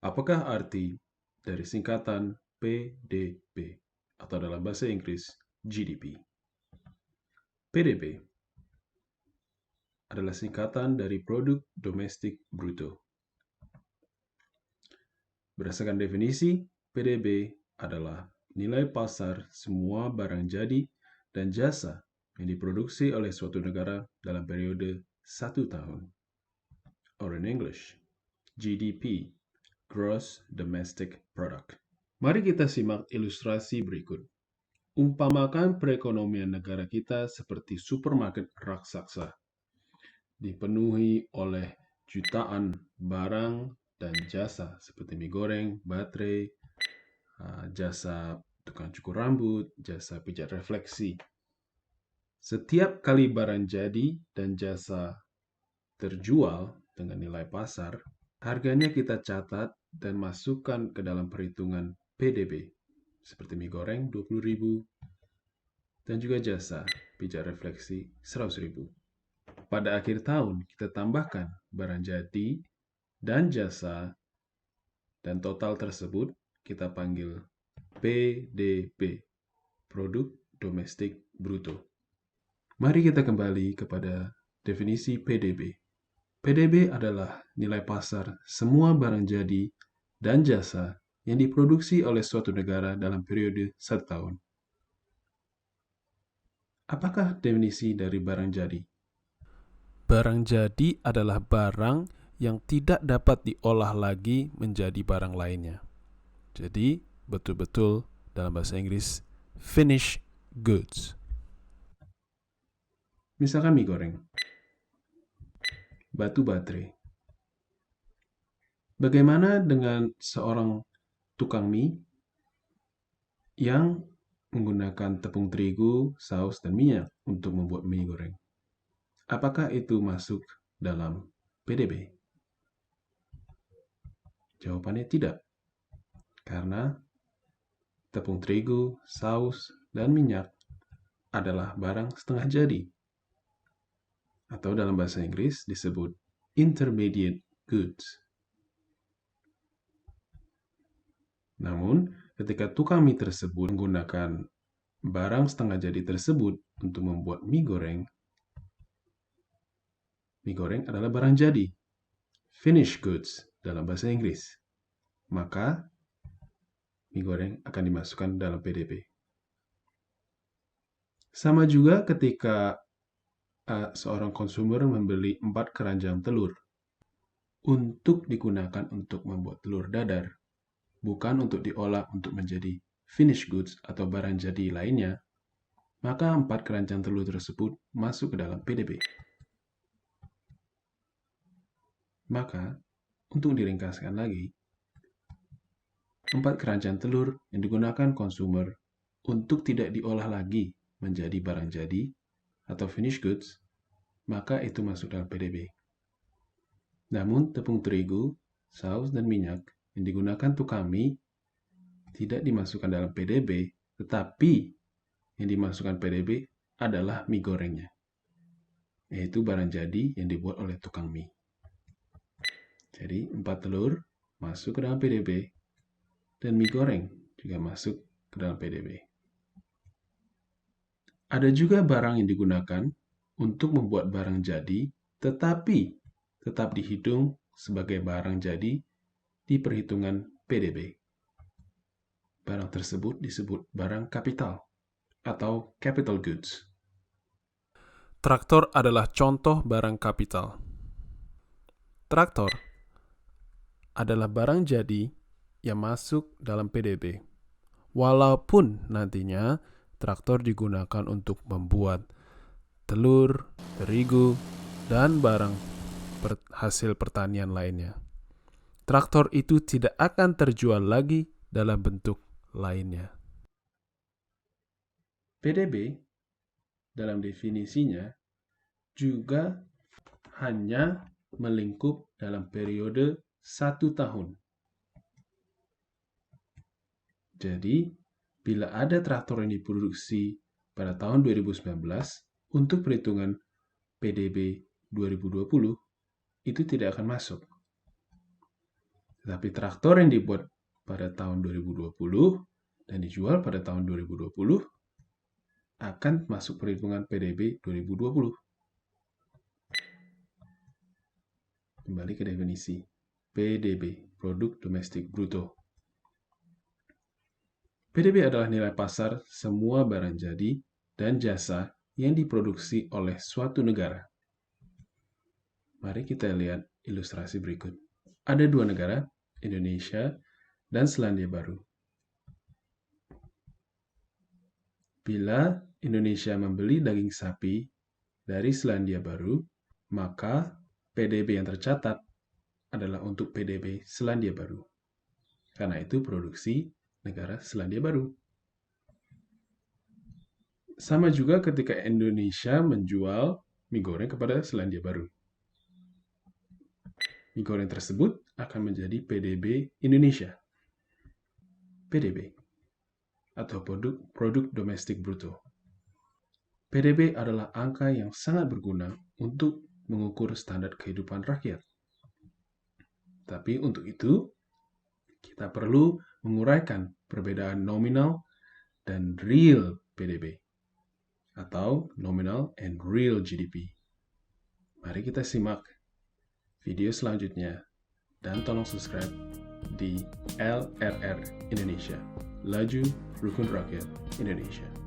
Apakah arti dari singkatan PDB atau dalam bahasa Inggris GDP? PDB adalah singkatan dari Produk Domestik Bruto. Berdasarkan definisi, PDB adalah nilai pasar semua barang jadi dan jasa yang diproduksi oleh suatu negara dalam periode 1 tahun. Or in English, GDP, Gross Domestic Product. Mari kita simak ilustrasi berikut. Umpamakan perekonomian negara kita seperti supermarket raksasa, dipenuhi oleh jutaan barang dan jasa seperti mie goreng, baterai, jasa tukang cukur rambut, jasa pijat refleksi. Setiap kali barang jadi dan jasa terjual dengan nilai pasar, harganya kita catat dan masukkan ke dalam perhitungan PDB, seperti mie goreng 20.000 dan juga jasa pijat refleksi 100.000. Pada akhir tahun, kita tambahkan barang jadi dan jasa, dan total tersebut kita panggil PDB, Produk Domestik Bruto. Mari kita kembali kepada definisi PDB. PDB adalah nilai pasar semua barang jadi dan jasa yang diproduksi oleh suatu negara dalam periode 1 tahun. Apakah definisi dari barang jadi? Barang jadi adalah barang yang tidak dapat diolah lagi menjadi barang lainnya. Jadi, betul-betul dalam bahasa Inggris, finished goods. Misalkan mie goreng, batu baterai. Bagaimana dengan seorang tukang mie yang menggunakan tepung terigu, saus, dan minyak untuk membuat mie goreng? Apakah itu masuk dalam PDB? Jawabannya tidak. Karena tepung terigu, saus, dan minyak adalah barang setengah jadi. Atau dalam bahasa Inggris disebut intermediate goods. Namun, ketika tukang mie tersebut menggunakan barang setengah jadi tersebut untuk membuat mie goreng adalah barang jadi, finished goods dalam bahasa Inggris. Maka, mie goreng akan dimasukkan dalam PDB. Sama juga ketika seorang konsumer membeli 4 keranjang telur untuk digunakan untuk membuat telur dadar, bukan untuk diolah untuk menjadi finished goods atau barang jadi lainnya, maka 4 keranjang telur tersebut masuk ke dalam PDB. Maka, untuk diringkaskan lagi, 4 keranjang telur yang digunakan konsumer untuk tidak diolah lagi menjadi barang jadi atau finished goods, maka itu masuk dalam PDB. Namun, tepung terigu, saus, dan minyak yang digunakan tukang mie tidak dimasukkan dalam PDB, tetapi yang dimasukkan PDB adalah mie gorengnya, yaitu barang jadi yang dibuat oleh tukang mie. Jadi, 4 telur masuk ke dalam PDB, dan mie goreng juga masuk ke dalam PDB. Ada juga barang yang digunakan untuk membuat barang jadi, tetapi tetap dihitung sebagai barang jadi di perhitungan PDB. Barang tersebut disebut barang kapital atau capital goods. Traktor adalah contoh barang kapital. Traktor adalah barang jadi yang masuk dalam PDB. Walaupun nantinya traktor digunakan untuk membuat telur, terigu, dan barang hasil pertanian lainnya. Traktor itu tidak akan terjual lagi dalam bentuk lainnya. PDB dalam definisinya juga hanya melingkup dalam periode 1 tahun. Jadi, bila ada traktor yang diproduksi pada tahun 2019 untuk perhitungan PDB 2020, itu tidak akan masuk. Tetapi traktor yang dibuat pada tahun 2020 dan dijual pada tahun 2020 akan masuk perhitungan PDB 2020. Kembali ke definisi. PDB, Produk Domestik Bruto. PDB adalah nilai pasar semua barang jadi dan jasa yang diproduksi oleh suatu negara. Mari kita lihat ilustrasi berikut. Ada dua negara, Indonesia dan Selandia Baru. Bila Indonesia membeli daging sapi dari Selandia Baru, maka PDB yang tercatat adalah untuk PDB Selandia Baru. Karena itu produksi negara Selandia Baru. Sama juga ketika Indonesia menjual mie goreng kepada Selandia Baru. Mie goreng tersebut akan menjadi PDB Indonesia. PDB atau produk domestik bruto. PDB adalah angka yang sangat berguna untuk mengukur standar kehidupan rakyat. Tapi untuk itu, kita perlu menguraikan perbedaan nominal dan real PDB atau nominal and real GDP. Mari kita simak video selanjutnya dan tolong subscribe di LRR Indonesia, Laju Rukun Rakyat Indonesia.